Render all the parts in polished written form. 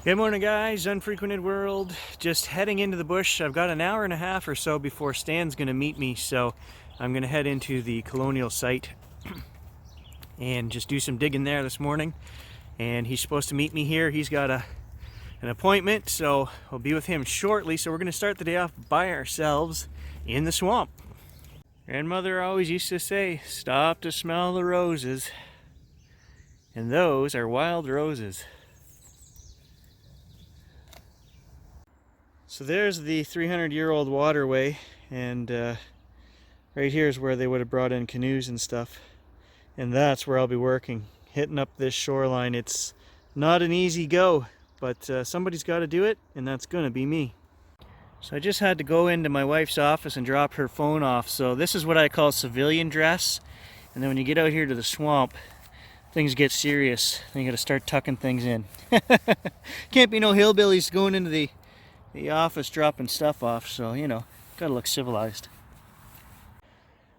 Good morning, guys. Unfrequented world. Just heading into the bush. I've got an hour and a half or so before Stan's going to meet me, so I'm going to head into the Colonial site and just do some digging there this morning. And he's supposed to meet me here. He's got an appointment, so I'll be with him shortly. So we're going to start the day off by ourselves in the swamp. Grandmother always used to say, "Stop to smell the roses." And those are wild roses. So there's the 300-year-old waterway, and right here is where they would have brought in canoes and stuff. And that's where I'll be working, hitting up this shoreline. It's not an easy go, but somebody's got to do it, and that's going to be me. So I just had to go into my wife's office and drop her phone off. So this is what I call civilian dress. And then when you get out here to the swamp, things get serious. Then you got to start tucking things in. Can't be no hillbillies going into the office dropping stuff off, so you know, gotta look civilized.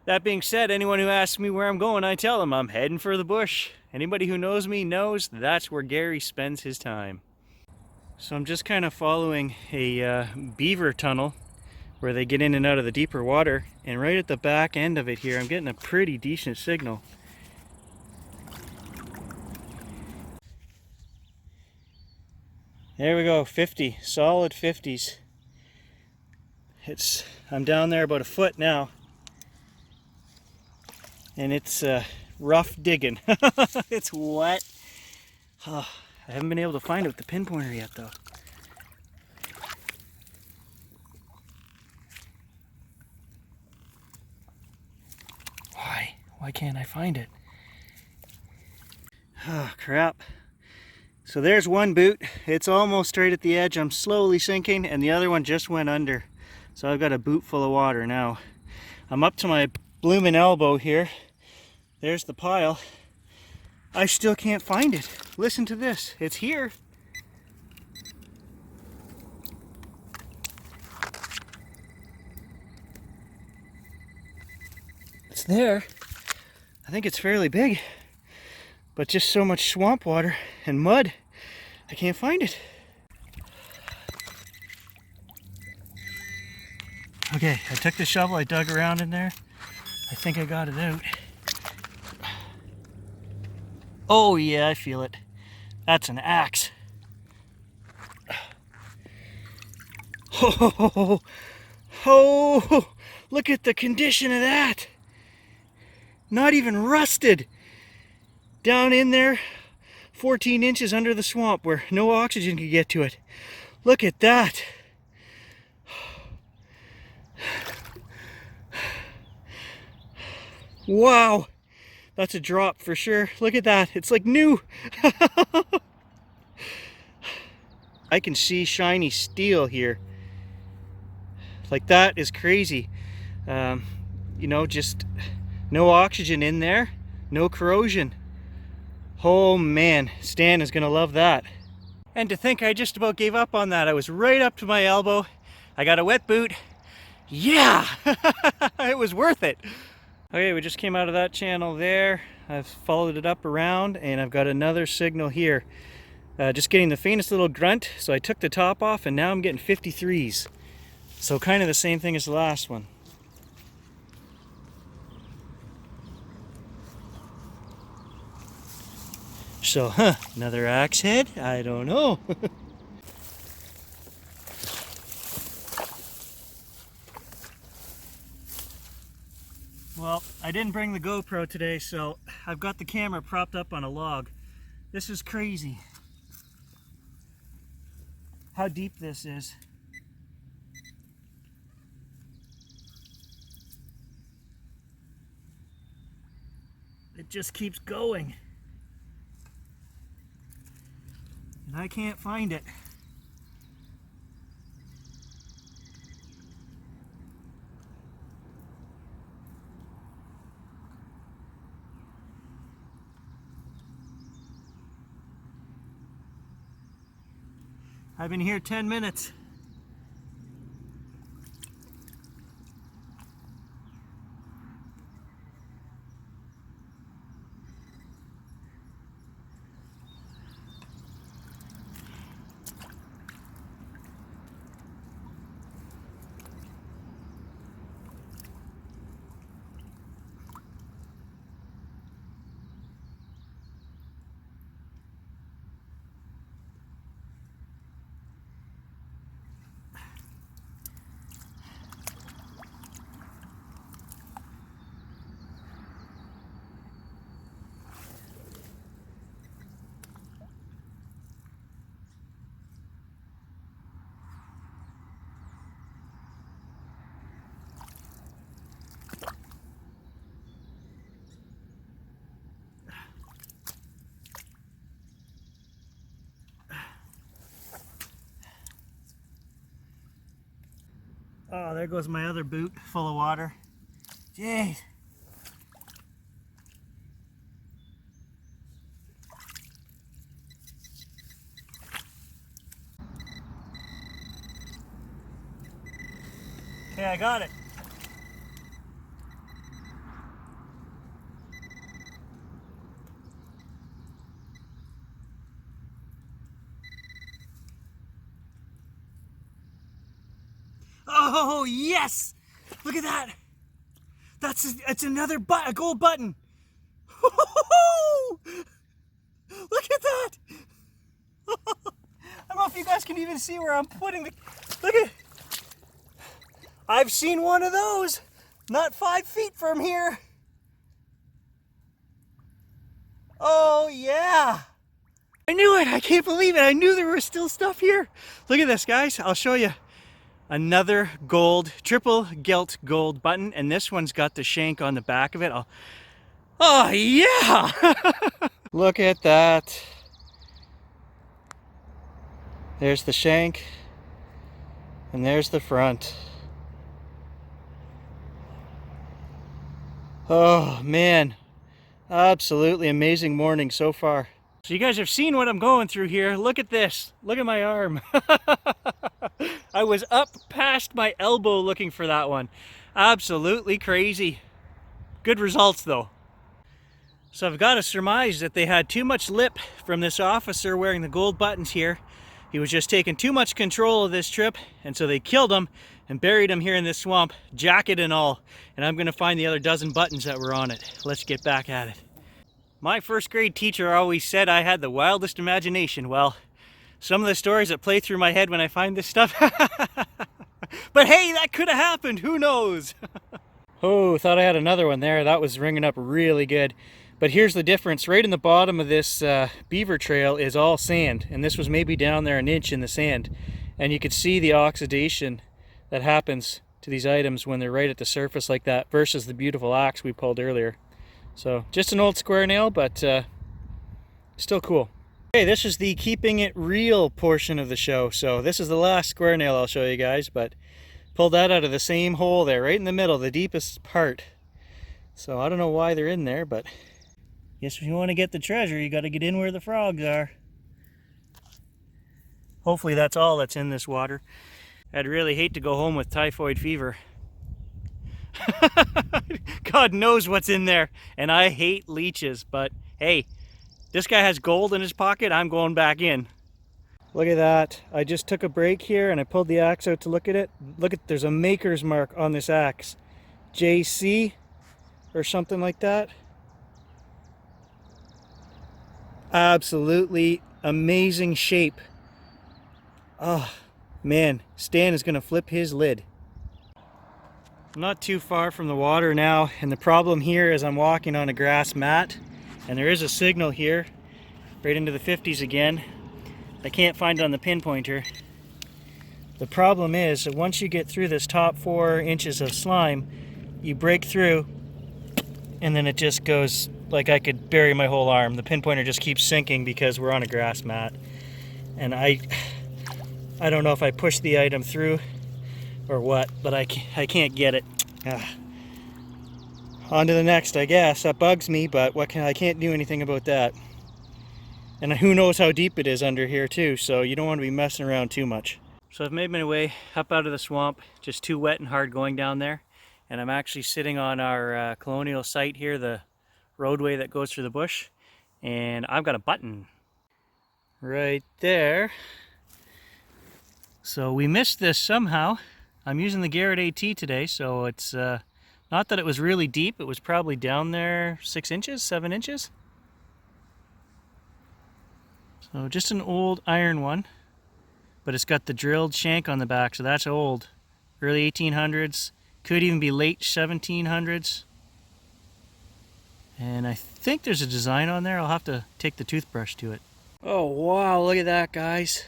That being said, anyone who asks me where I'm going, I tell them I'm heading for the bush. Anybody who knows me knows that's where Gary spends his time. So I'm just kind of following a beaver tunnel where they get in and out of the deeper water, and right at the back end of it here I'm getting a pretty decent signal. There we go, 50, solid 50s. I'm down there about a foot now, and it's rough digging. It's wet. Oh, I haven't been able to find it with the pinpointer yet, though. Why can't I find it? Oh, crap. So there's one boot. It's almost straight at the edge. I'm slowly sinking, and the other one just went under. So I've got a boot full of water now. I'm up to my bloomin' elbow here. There's the pile. I still can't find it. Listen to this. It's here. It's there. I think it's fairly big, but just so much swamp water and mud, I can't find it. Okay, I took the shovel, I dug around in there. I think I got it out. Oh yeah, I feel it. That's an axe. Oh, oh, look at the condition of that. Not even rusted. Down in there, 14 inches under the swamp where no oxygen could get to it. Look at that. Wow, that's a drop for sure. Look at that, it's like new. I can see shiny steel here. Like, that is crazy. You know, just no oxygen in there, no corrosion. Oh man, Stan is gonna love that. And to think I just about gave up on that. I was right up to my elbow. I got a wet boot. Yeah, it was worth it. Okay, we just came out of that channel there. I've followed it up around, and I've got another signal here. Just getting the faintest little grunt, so I took the top off, and now I'm getting 53s. So kind of the same thing as the last one. So, another axe head? I don't know. Well, I didn't bring the GoPro today, so I've got the camera propped up on a log. This is crazy. How deep this is. It just keeps going. And I can't find it. I've been here 10 minutes. Oh, there goes my other boot full of water. Jeez. Okay, I got it. Oh, yes! Look at that! It's another a gold button. Look at that! I don't know if you guys can even see where I'm putting the... Look at... I've seen one of those, not 5 feet from here. Oh yeah! I knew it! I can't believe it! I knew there was still stuff here. Look at this, guys. I'll show you. Another gold, triple gilt gold button, and this one's got the shank on the back of it. Oh yeah! Look at that. There's the shank, and there's the front. Oh man, absolutely amazing morning so far. So you guys have seen what I'm going through here. Look at this. Look at my arm. I was up past my elbow looking for that one. Absolutely crazy. Good results though. So I've got to surmise that they had too much lip from this officer wearing the gold buttons here. He was just taking too much control of this trip, and so they killed him and buried him here in this swamp, jacket and all. And I'm gonna find the other dozen buttons that were on it. Let's get back at it. My first grade teacher always said I had the wildest imagination. Well, some of the stories that play through my head when I find this stuff. But hey, that could have happened, who knows? Oh, thought I had another one there. That was ringing up really good. But here's the difference. Right in the bottom of this beaver trail is all sand, and this was maybe down there an inch in the sand. And you could see the oxidation that happens to these items when they're right at the surface like that versus the beautiful axe we pulled earlier. So just an old square nail, but still cool. Okay, this is the keeping it real portion of the show. So this is the last square nail I'll show you guys, but pulled that out of the same hole there, right in the middle, the deepest part. So I don't know why they're in there, but guess if you want to get the treasure, you got to get in where the frogs are. Hopefully that's all that's in this water. I'd really hate to go home with typhoid fever. God knows what's in there, and I hate leeches, but hey, this guy has gold in his pocket, I'm going back in. Look at that. I just took a break here and I pulled the axe out to look at it. Look at, there's a maker's mark on this axe. JC or something like that. Absolutely amazing shape. Oh man, Stan is gonna flip his lid. I'm not too far from the water now, and the problem here is I'm walking on a grass mat, and there is a signal here, right into the 50s again. I can't find it on the pinpointer. The problem is that once you get through this top 4 inches of slime, you break through, and then it just goes like I could bury my whole arm. The pinpointer just keeps sinking because we're on a grass mat. And I don't know if I push the item through or what, but I can't get it. On to the next, I guess. That bugs me, but I can't do anything about that. And who knows how deep it is under here too, so you don't want to be messing around too much. So I've made my way up out of the swamp, just too wet and hard going down there. And I'm actually sitting on our Colonial site here, the roadway that goes through the bush. And I've got a button right there. So we missed this somehow. I'm using the Garrett AT today, so it's not that it was really deep. It was probably down there 6 inches, 7 inches. So just an old iron one, but it's got the drilled shank on the back, so that's old. Early 1800s, could even be late 1700s. And I think there's a design on there. I'll have to take the toothbrush to it. Oh wow, look at that, guys.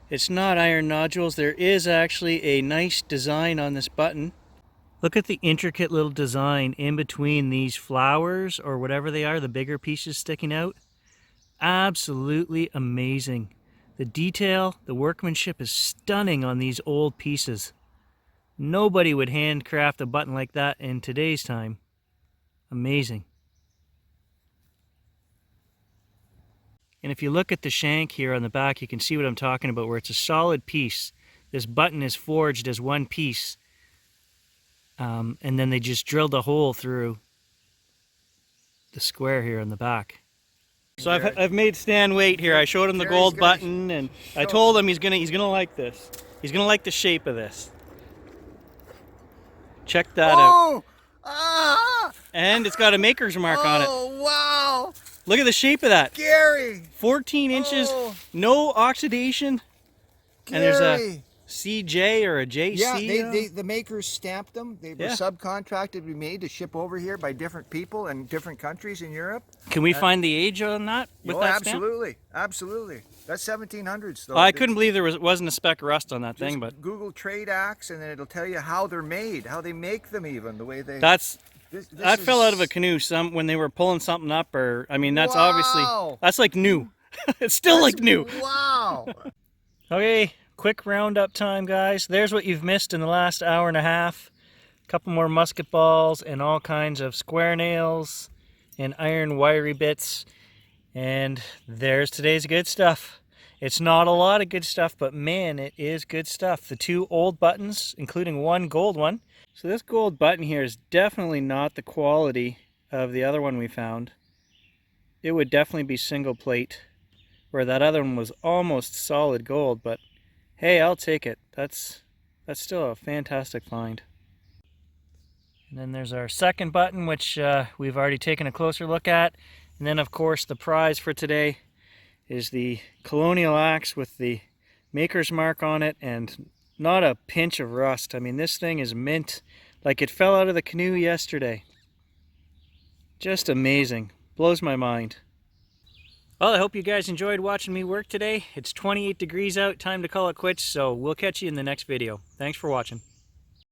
It's not iron nodules. There is actually a nice design on this button. Look at the intricate little design in between these flowers or whatever they are, the bigger pieces sticking out. Absolutely amazing. The detail, the workmanship is stunning on these old pieces. Nobody would handcraft a button like that in today's time. Amazing. And if you look at the shank here on the back, you can see what I'm talking about, where it's a solid piece. This button is forged as one piece. And then they just drilled a hole through the square here on the back. So I've made Stan wait here. I showed him the gold button, and I told him he's gonna like this. He's gonna like the shape of this. Check that out. Ah! And it's got a maker's mark on it. Oh wow! Look at the shape of that. Gary! 14 inches, no oxidation. Gary. And there's a CJ or a JC. Yeah, the makers stamped them. They were subcontracted to be made to ship over here by different people in different countries in Europe. Can we find the age on that with that stamp? Absolutely, absolutely. That's 1700s though. I couldn't believe there wasn't a speck of rust on that thing, but Google trade acts and then it'll tell you how they're made, how they make them, even the way they. That fell out of a canoe when they were pulling something up, or I mean that's obviously that's like new. It's still like new. Wow. Okay. Quick roundup time, guys. There's what you've missed in the last hour and a half. A couple more musket balls and all kinds of square nails and iron wiry bits. And there's today's good stuff. It's not a lot of good stuff, but man, it is good stuff. The 2 old buttons, including one gold one. So this gold button here is definitely not the quality of the other one we found. It would definitely be single plate, where that other one was almost solid gold, but hey, I'll take it. That's still a fantastic find. And then there's our second button, which we've already taken a closer look at. And then, of course, the prize for today is the Colonial axe with the maker's mark on it and not a pinch of rust. I mean, this thing is mint, like it fell out of the canoe yesterday. Just amazing. Blows my mind. Well, I hope you guys enjoyed watching me work today. It's 28 degrees out, time to call it quits, so we'll catch you in the next video. Thanks for watching.